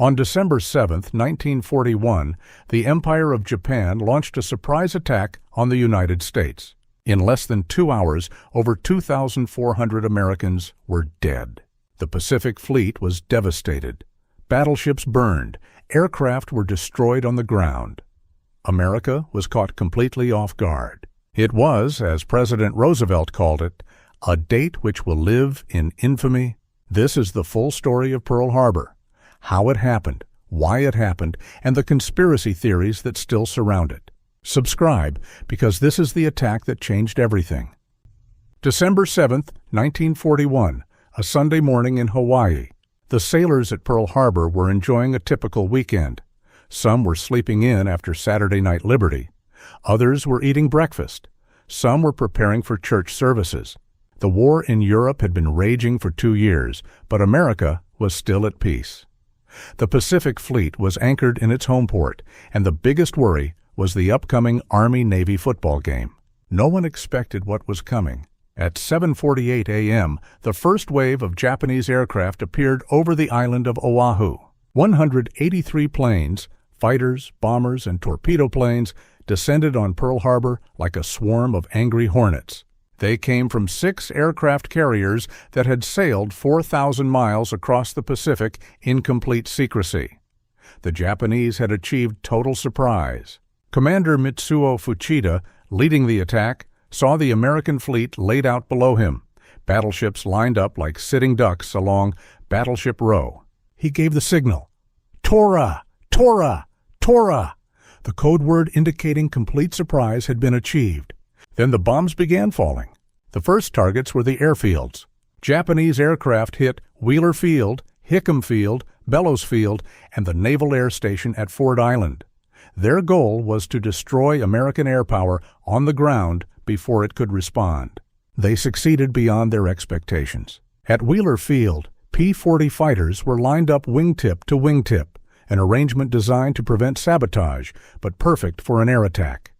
On December 7, 1941, the Empire of Japan launched a surprise attack on the United States. In less than 2 hours, over 2,400 Americans were dead. The Pacific Fleet was devastated. Battleships burned. Aircraft were destroyed on the ground. America was caught completely off guard. It was, as President Roosevelt called it, a date which will live in infamy. This is the full story of Pearl Harbor, how it happened, why it happened, and the conspiracy theories that still surround it. Subscribe, because this is the attack that changed everything. December 7, 1941, a Sunday morning in Hawaii. The sailors at Pearl Harbor were enjoying a typical weekend. Some were sleeping in after Saturday Night Liberty. Others were eating breakfast. Some were preparing for church services. The war in Europe had been raging for 2 years, but America was still at peace. The Pacific Fleet was anchored in its home port, and the biggest worry was the upcoming Army-Navy football game. No one expected what was coming. At 7:48 a.m., the first wave of Japanese aircraft appeared over the island of Oahu. 183 planes, fighters, bombers, and torpedo planes descended on Pearl Harbor like a swarm of angry hornets. They came from 6 aircraft carriers that had sailed 4,000 miles across the Pacific in complete secrecy. The Japanese had achieved total surprise. Commander Mitsuo Fuchida, leading the attack, saw the American fleet laid out below him, battleships lined up like sitting ducks along Battleship Row. He gave the signal, "Tora! Tora! Tora!" The code word indicating complete surprise had been achieved. Then the bombs began falling. The first targets were the airfields. Japanese aircraft hit Wheeler Field, Hickam Field, Bellows Field, and the Naval Air Station at Ford Island. Their goal was to destroy American air power on the ground before it could respond. They succeeded beyond their expectations. At Wheeler Field, P-40 fighters were lined up wingtip to wingtip, an arrangement designed to prevent sabotage, but perfect for an air attack.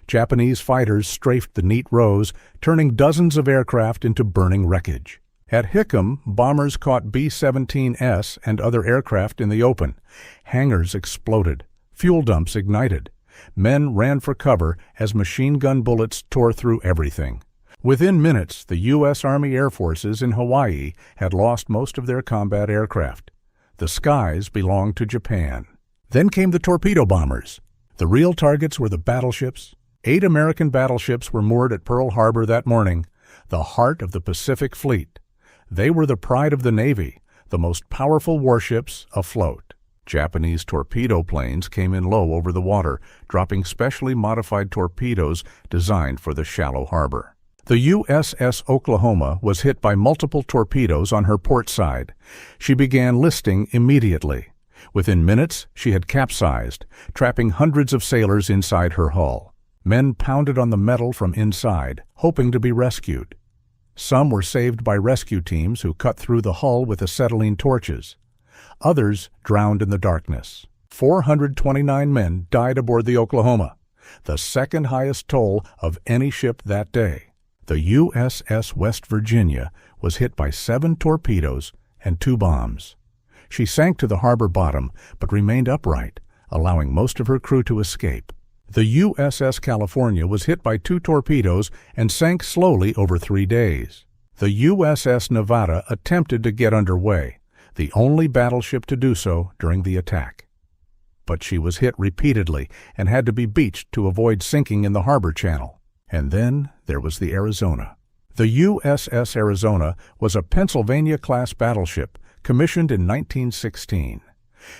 Japanese fighters strafed the neat rows, turning dozens of aircraft into burning wreckage. At Hickam, bombers caught B-17S and other aircraft in the open. Hangars exploded. Fuel dumps ignited. Men ran for cover as machine gun bullets tore through everything. Within minutes, the U.S. Army Air Forces in Hawaii had lost most of their combat aircraft. The skies belonged to Japan. Then came the torpedo bombers. The real targets were the battleships. 8 American battleships were moored at Pearl Harbor that morning, the heart of the Pacific Fleet. They were the pride of the Navy, the most powerful warships afloat. Japanese torpedo planes came in low over the water, dropping specially modified torpedoes designed for the shallow harbor. The USS Oklahoma was hit by multiple torpedoes on her port side. She began listing immediately. Within minutes, she had capsized, trapping hundreds of sailors inside her hull. Men pounded on the metal from inside, hoping to be rescued. Some were saved by rescue teams who cut through the hull with acetylene torches. Others drowned in the darkness. 429 men died aboard the Oklahoma, the second highest toll of any ship that day. The USS West Virginia was hit by 7 torpedoes and 2 bombs. She sank to the harbor bottom, but remained upright, allowing most of her crew to escape. The USS California was hit by 2 torpedoes and sank slowly over 3 days. The USS Nevada attempted to get underway, the only battleship to do so during the attack. But she was hit repeatedly and had to be beached to avoid sinking in the harbor channel. And then there was the Arizona. The USS Arizona was a Pennsylvania-class battleship commissioned in 1916.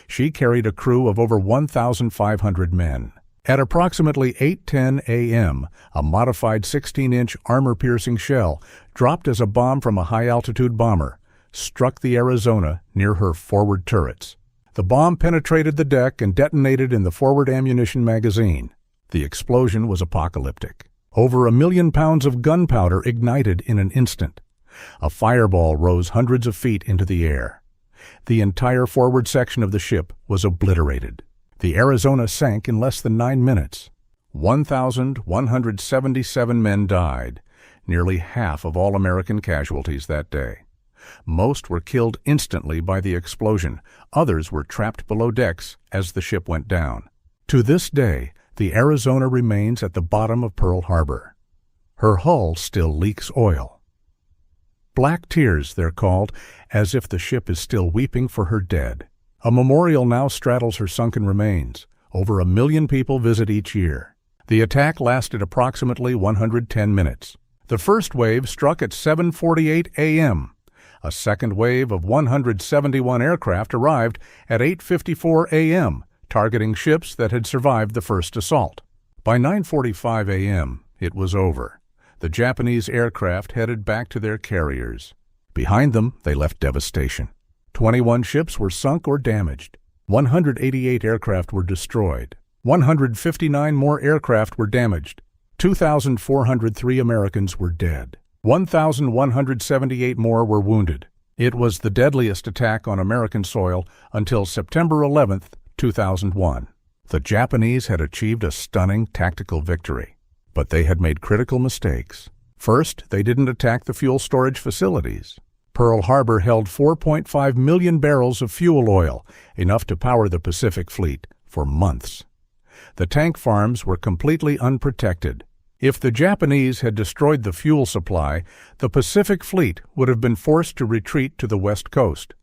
She carried a crew of over 1,500 men. At approximately 8:10 a.m., a modified 16-inch armor-piercing shell, dropped as a bomb from a high-altitude bomber, struck the Arizona near her forward turrets. The bomb penetrated the deck and detonated in the forward ammunition magazine. The explosion was apocalyptic. Over 1 million pounds of gunpowder ignited in an instant. A fireball rose hundreds of feet into the air. The entire forward section of the ship was obliterated. The Arizona sank in less than 9 minutes. 1,177 men died, nearly half of all American casualties that day. Most were killed instantly by the explosion. Others were trapped below decks as the ship went down. To this day, the Arizona remains at the bottom of Pearl Harbor. Her hull still leaks oil. Black tears, they're called, as if the ship is still weeping for her dead. A memorial now straddles her sunken remains. Over 1 million people visit each year. The attack lasted approximately 110 minutes. The first wave struck at 7:48 a.m. A second wave of 171 aircraft arrived at 8:54 a.m., targeting ships that had survived the first assault. By 9:45 a.m., it was over. The Japanese aircraft headed back to their carriers. Behind them, they left devastation. 21 ships were sunk or damaged. 188 aircraft were destroyed. 159 more aircraft were damaged. 2,403 Americans were dead. 1,178 more were wounded. It was the deadliest attack on American soil until September 11, 2001. The Japanese had achieved a stunning tactical victory, but they had made critical mistakes. First, they didn't attack the fuel storage facilities. Pearl Harbor held 4.5 million barrels of fuel oil, enough to power the Pacific Fleet, for months. The tank farms were completely unprotected. If the Japanese had destroyed the fuel supply, the Pacific Fleet would have been forced to retreat to the West Coast.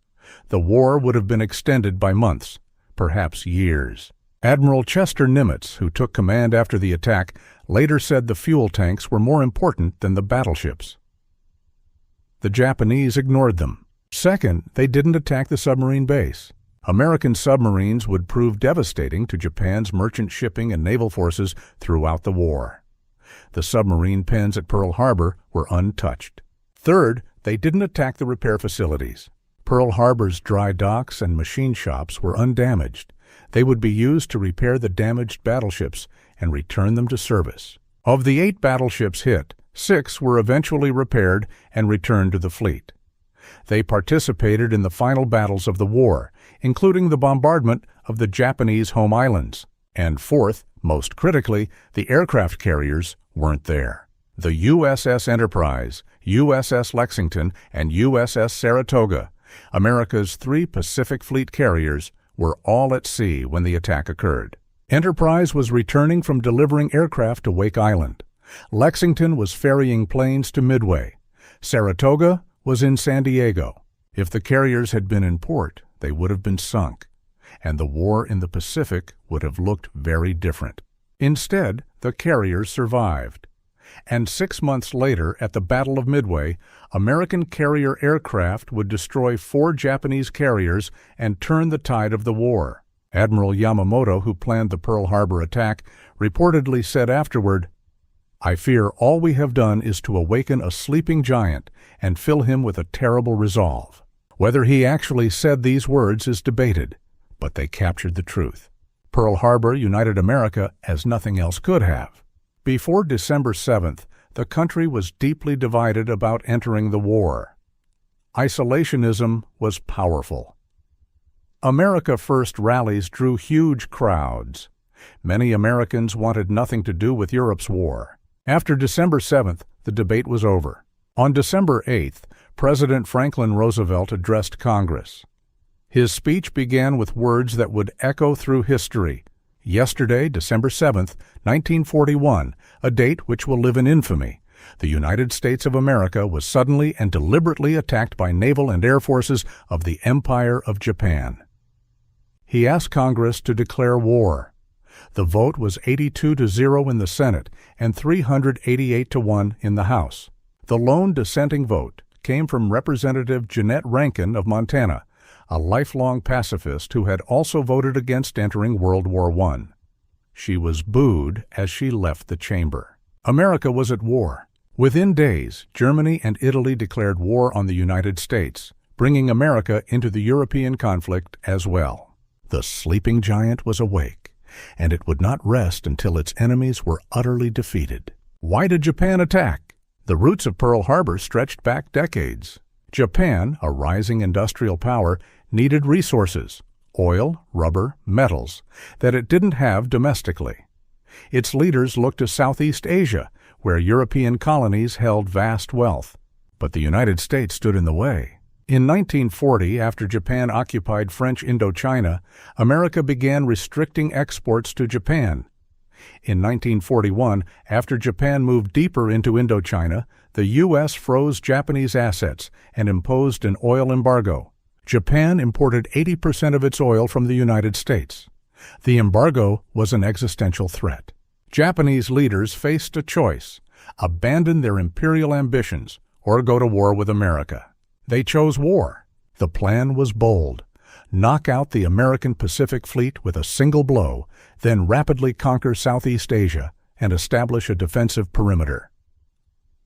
The war would have been extended by months, perhaps years. Admiral Chester Nimitz, who took command after the attack, later said the fuel tanks were more important than the battleships. The Japanese ignored them. Second, they didn't attack the submarine base. American submarines would prove devastating to Japan's merchant shipping and naval forces throughout the war. The submarine pens at Pearl Harbor were untouched. Third, they didn't attack the repair facilities. Pearl Harbor's dry docks and machine shops were undamaged. They would be used to repair the damaged battleships and return them to service. Of the 8 battleships hit, 6 were eventually repaired and returned to the fleet. They participated in the final battles of the war, including the bombardment of the Japanese home islands. And fourth, most critically, the aircraft carriers weren't there. The USS Enterprise, USS Lexington, and USS Saratoga, America's 3 Pacific Fleet carriers, were all at sea when the attack occurred. Enterprise was returning from delivering aircraft to Wake Island. Lexington was ferrying planes to Midway. Saratoga was in San Diego. If the carriers had been in port, they would have been sunk, and the war in the Pacific would have looked very different. Instead, the carriers survived. And 6 months later, at the Battle of Midway, American carrier aircraft would destroy 4 Japanese carriers and turn the tide of the war. Admiral Yamamoto, who planned the Pearl Harbor attack, reportedly said afterward, "I fear all we have done is to awaken a sleeping giant and fill him with a terrible resolve." Whether he actually said these words is debated, but they captured the truth. Pearl Harbor united America as nothing else could have. Before December 7th, the country was deeply divided about entering the war. Isolationism was powerful. America First rallies drew huge crowds. Many Americans wanted nothing to do with Europe's war. After December 7th, the debate was over. On December 8th, President Franklin Roosevelt addressed Congress. His speech began with words that would echo through history. Yesterday, December 7th, 1941, a date which will live in infamy, the United States of America was suddenly and deliberately attacked by naval and air forces of the Empire of Japan. He asked Congress to declare war. The vote was 82-0 in the Senate and 388-1 in the House. The lone dissenting vote came from Representative Jeanette Rankin of Montana, a lifelong pacifist who had also voted against entering World War I. She was booed as she left the chamber. America was at war. Within days, Germany and Italy declared war on the United States, bringing America into the European conflict as well. The sleeping giant was awake, and it would not rest until its enemies were utterly defeated. Why did Japan attack? The roots of Pearl Harbor stretched back decades. Japan, a rising industrial power, needed resources, oil, rubber, metals, that it didn't have domestically. Its leaders looked to Southeast Asia, where European colonies held vast wealth. But the United States stood in the way. In 1940, after Japan occupied French Indochina, America began restricting exports to Japan. In 1941, after Japan moved deeper into Indochina, the U.S. froze Japanese assets and imposed an oil embargo. Japan imported 80% of its oil from the United States. The embargo was an existential threat. Japanese leaders faced a choice: abandon their imperial ambitions or go to war with America. They chose war. The plan was bold: knock out the American Pacific Fleet with a single blow, then rapidly conquer Southeast Asia and establish a defensive perimeter.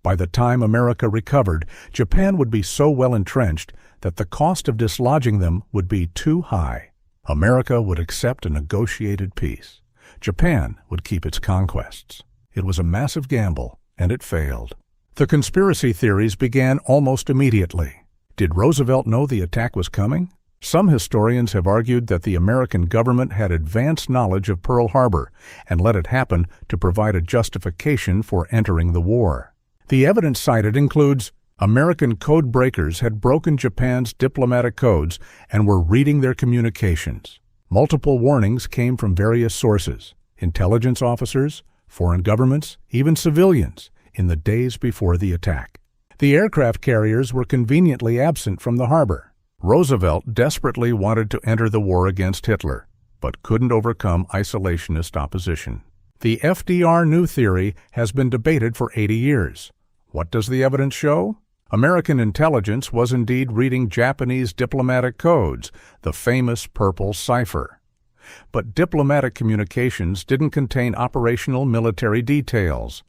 By the time America recovered, Japan would be so well entrenched that the cost of dislodging them would be too high. America would accept a negotiated peace. Japan would keep its conquests. It was a massive gamble, and it failed. The conspiracy theories began almost immediately. Did Roosevelt know the attack was coming? Some historians have argued that the American government had advanced knowledge of Pearl Harbor and let it happen to provide a justification for entering the war. The evidence cited includes American code breakers had broken Japan's diplomatic codes and were reading their communications. Multiple warnings came from various sources: intelligence officers, foreign governments, even civilians, in the days before the attack. The aircraft carriers were conveniently absent from the harbor. Roosevelt desperately wanted to enter the war against Hitler, but couldn't overcome isolationist opposition. The FDR New Theory has been debated for 80 years. What does the evidence show? American intelligence was indeed reading Japanese diplomatic codes, the famous Purple Cipher. But diplomatic communications didn't contain operational military details.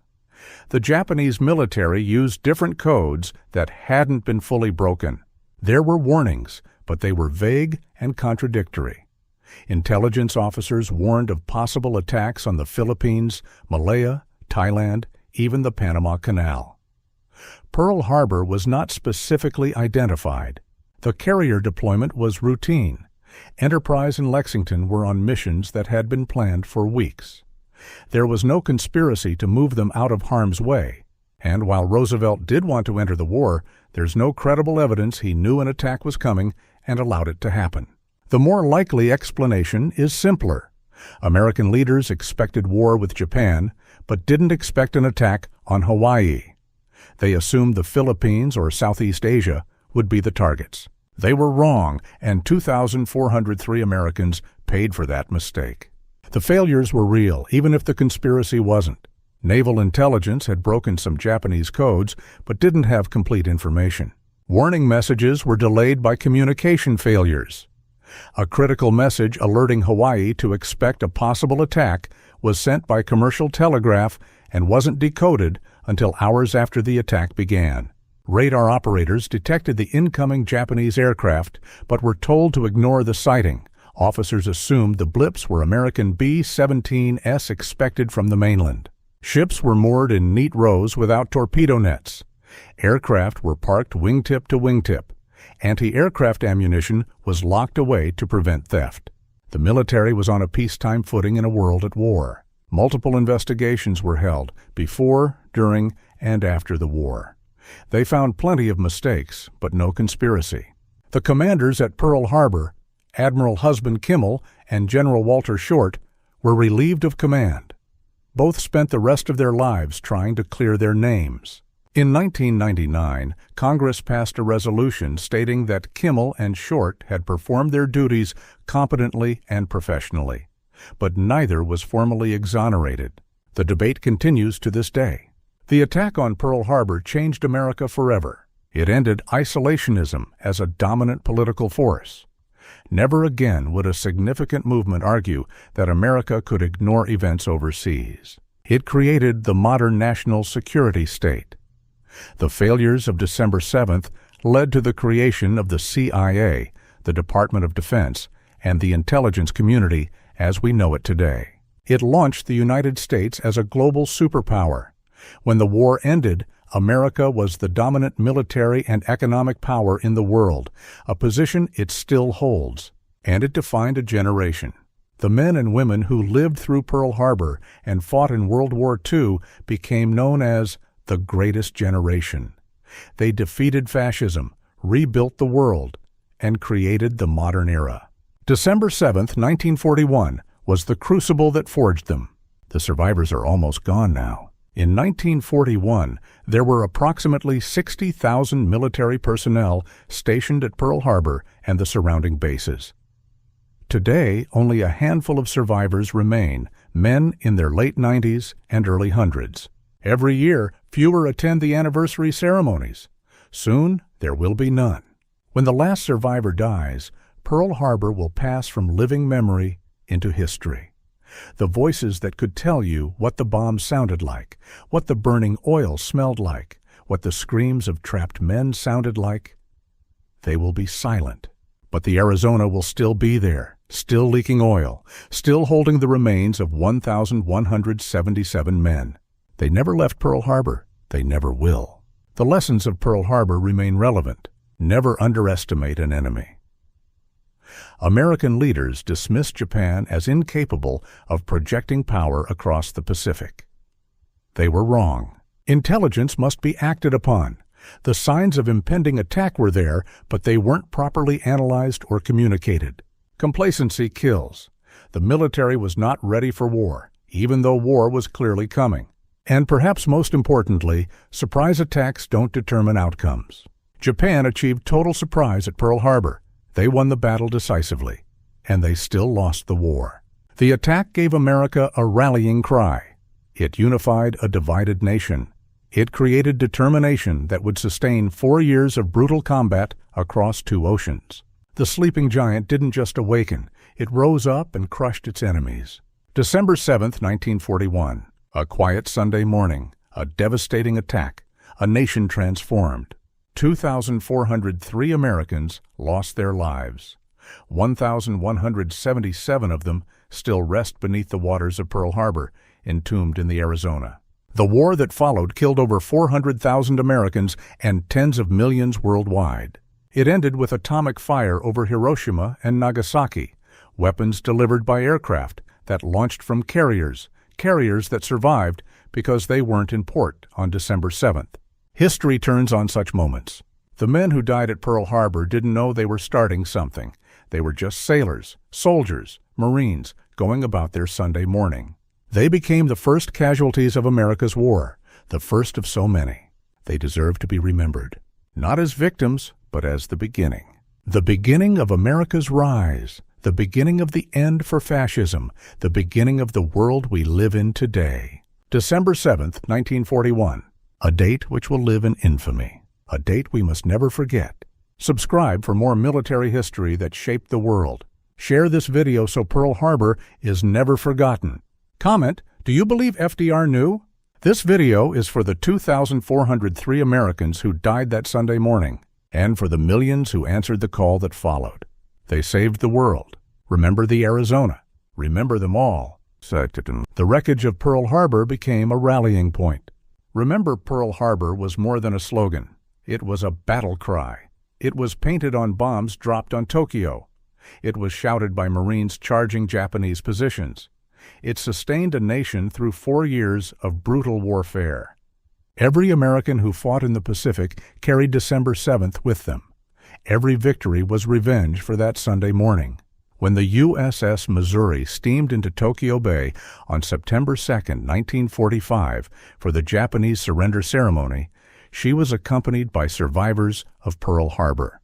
The Japanese military used different codes that hadn't been fully broken. There were warnings, but they were vague and contradictory. Intelligence officers warned of possible attacks on the Philippines, Malaya, Thailand, even the Panama Canal. Pearl Harbor was not specifically identified. The carrier deployment was routine. Enterprise and Lexington were on missions that had been planned for weeks. There was no conspiracy to move them out of harm's way, and while Roosevelt did want to enter the war, there's no credible evidence he knew an attack was coming and allowed it to happen. The more likely explanation is simpler. American leaders expected war with Japan, but didn't expect an attack on Hawaii. They assumed the Philippines or Southeast Asia would be the targets. They were wrong, and 2,403 Americans paid for that mistake. The failures were real, even if the conspiracy wasn't. Naval intelligence had broken some Japanese codes, but didn't have complete information. Warning messages were delayed by communication failures. A critical message alerting Hawaii to expect a possible attack was sent by commercial telegraph and wasn't decoded until hours after the attack began. Radar operators detected the incoming Japanese aircraft, but were told to ignore the sighting. Officers assumed the blips were American B-17s expected from the mainland. Ships were moored in neat rows without torpedo nets. Aircraft were parked wingtip to wingtip. Anti-aircraft ammunition was locked away to prevent theft. The military was on a peacetime footing in a world at war. Multiple investigations were held before, during, and after the war. They found plenty of mistakes, but no conspiracy. The commanders at Pearl Harbor, Admiral Husband Kimmel and General Walter Short, were relieved of command. Both spent the rest of their lives trying to clear their names. In 1999, Congress passed a resolution stating that Kimmel and Short had performed their duties competently and professionally, but neither was formally exonerated. The debate continues to this day. The attack on Pearl Harbor changed America forever. It ended isolationism as a dominant political force. Never again would a significant movement argue that America could ignore events overseas. It created the modern national security state. The failures of December 7th led to the creation of the CIA, the Department of Defense, and the intelligence community as we know it today. It launched the United States as a global superpower. When the war ended, America was the dominant military and economic power in the world, a position it still holds, and it defined a generation. The men and women who lived through Pearl Harbor and fought in World War II became known as the Greatest Generation. They defeated fascism, rebuilt the world, and created the modern era. December 7, 1941, was the crucible that forged them. The survivors are almost gone now. In 1941, there were approximately 60,000 military personnel stationed at Pearl Harbor and the surrounding bases. Today, only a handful of survivors remain, men in their late 90s and early hundreds. Every year, fewer attend the anniversary ceremonies. Soon, there will be none. When the last survivor dies, Pearl Harbor will pass from living memory into history. The voices that could tell you what the bomb sounded like, what the burning oil smelled like, what the screams of trapped men sounded like, they will be silent. But the Arizona will still be there, still leaking oil, still holding the remains of 1,177 men. They never left Pearl Harbor. They never will. The lessons of Pearl Harbor remain relevant. Never underestimate an enemy. American leaders dismissed Japan as incapable of projecting power across the Pacific. They were wrong. Intelligence must be acted upon. The signs of impending attack were there, but they weren't properly analyzed or communicated. Complacency kills. The military was not ready for war, even though war was clearly coming. And perhaps most importantly, surprise attacks don't determine outcomes. Japan achieved total surprise at Pearl Harbor. They won the battle decisively, and they still lost the war. The attack gave America a rallying cry. It unified a divided nation. It created determination that would sustain 4 years of brutal combat across 2 oceans. The sleeping giant didn't just awaken, it rose up and crushed its enemies. December 7, 1941, a quiet Sunday morning, a devastating attack, a nation transformed. 2,403 Americans lost their lives. 1,177 of them still rest beneath the waters of Pearl Harbor, entombed in the Arizona. The war that followed killed over 400,000 Americans and tens of millions worldwide. It ended with atomic fire over Hiroshima and Nagasaki, weapons delivered by aircraft that launched from carriers that survived because they weren't in port on December 7th. History turns on such moments. The men who died at Pearl Harbor didn't know they were starting something. They were just sailors, soldiers, Marines, going about their Sunday morning. They became the first casualties of America's war, the first of so many. They deserve to be remembered, not as victims, but as the beginning of America's rise, the beginning of the end for fascism, the beginning of the world we live in today. December 7th, 1941, a date which will live in infamy, a date we must never forget. Subscribe for more military history that shaped the world. Share this video so Pearl Harbor is never forgotten. Comment, do you believe FDR knew? This video is for the 2,403 Americans who died that Sunday morning, and for the millions who answered the call that followed. They saved the world. Remember the Arizona. Remember them all. The wreckage of Pearl Harbor became a rallying point. Remember Pearl Harbor was more than a slogan. It was a battle cry. It was painted on bombs dropped on Tokyo. It was shouted by Marines charging Japanese positions. It sustained a nation through 4 years of brutal warfare. Every American who fought in the Pacific carried December 7th with them. Every victory was revenge for that Sunday morning. When the USS Missouri steamed into Tokyo Bay on September 2, 1945, for the Japanese surrender ceremony, she was accompanied by survivors of Pearl Harbor.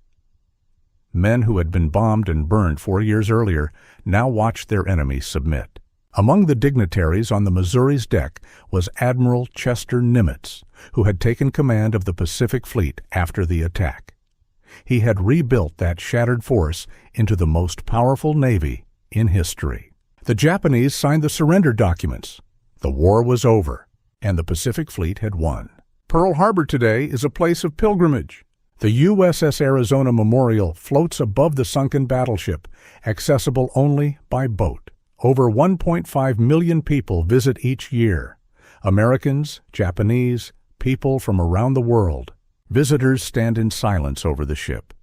Men who had been bombed and burned 4 years earlier now watched their enemies submit. Among the dignitaries on the Missouri's deck was Admiral Chester Nimitz, who had taken command of the Pacific Fleet after the attack. He had rebuilt that shattered force into the most powerful navy in history. The Japanese signed the surrender documents. The war was over, and the Pacific Fleet had won. Pearl Harbor today is a place of pilgrimage. The USS Arizona Memorial floats above the sunken battleship, accessible only by boat. Over 1.5 million people visit each year. Americans, Japanese, people from around the world. Visitors stand in silence over the ship.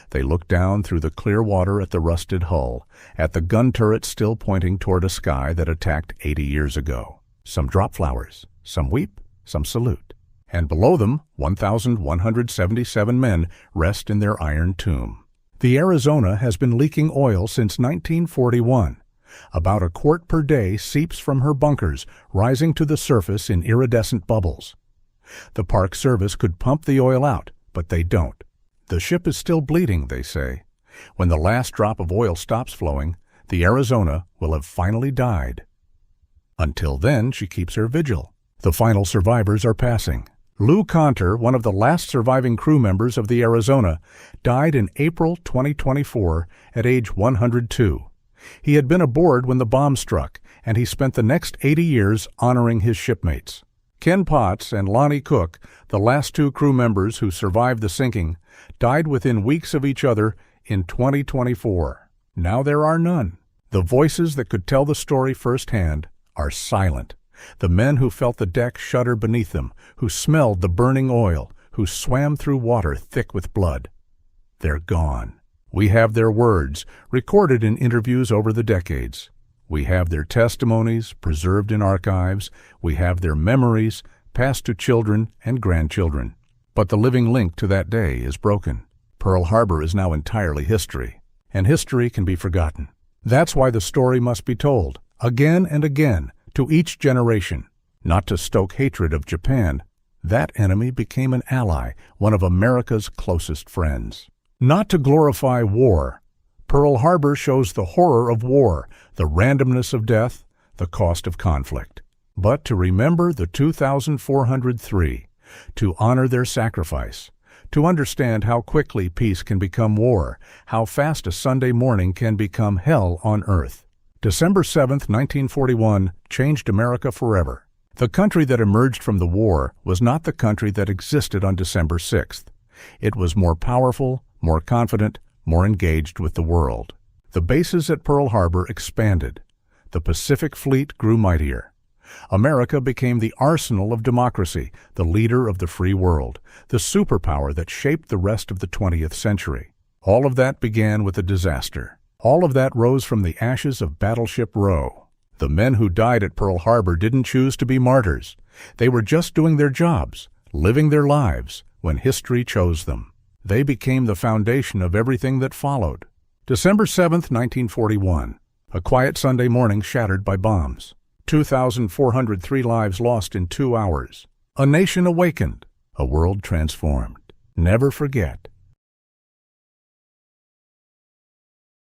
They look down through the clear water at the rusted hull, at the gun turret still pointing toward a sky that attacked 80 years ago. Some drop flowers, some weep, some salute. and below them 1,177 men rest in their iron tomb. The Arizona has been leaking oil since 1941. About a quart per day seeps from her bunkers, rising to the surface in iridescent bubbles. The Park Service could pump the oil out, but they don't. The ship is still bleeding, they say. When the last drop of oil stops flowing, the Arizona will have finally died. Until then, she keeps her vigil. The final survivors are passing. Lou Conter, one of the last surviving crew members of the Arizona, died in April 2024 at age 102. He had been aboard when the bomb struck, and he spent the next 80 years honoring his shipmates. Ken Potts and Lonnie Cook, the last two crew members who survived the sinking, died within weeks of each other in 2024. Now there are none. The voices that could tell the story firsthand are silent. The men who felt the deck shudder beneath them, who smelled the burning oil, who swam through water thick with blood. They're gone. We have their words, recorded in interviews over the decades. We have their testimonies, preserved in archives. We have their memories, passed to children and grandchildren. But the living link to that day is broken. Pearl Harbor is now entirely history, and history can be forgotten. That's why the story must be told, again and again, to each generation, not to stoke hatred of Japan. That enemy became an ally, one of America's closest friends. Not to glorify war. Pearl Harbor shows the horror of war, the randomness of death, the cost of conflict. But to remember the 2,403, to honor their sacrifice, to understand how quickly peace can become war, how fast a Sunday morning can become hell on earth. December 7, 1941, changed America forever. The country that emerged from the war was not the country that existed on December 6th. It was more powerful, more confident, more engaged with the world. The bases at Pearl Harbor expanded. The Pacific Fleet grew mightier. America became the arsenal of democracy, the leader of the free world, the superpower that shaped the rest of the 20th century. All of that began with a disaster. All of that rose from the ashes of Battleship Row. The men who died at Pearl Harbor didn't choose to be martyrs. They were just doing their jobs, living their lives, when history chose them. They became the foundation of everything that followed. December 7, 1941. A quiet Sunday morning shattered by bombs. 2,403 lives lost in 2 hours. A nation awakened. A world transformed. Never forget.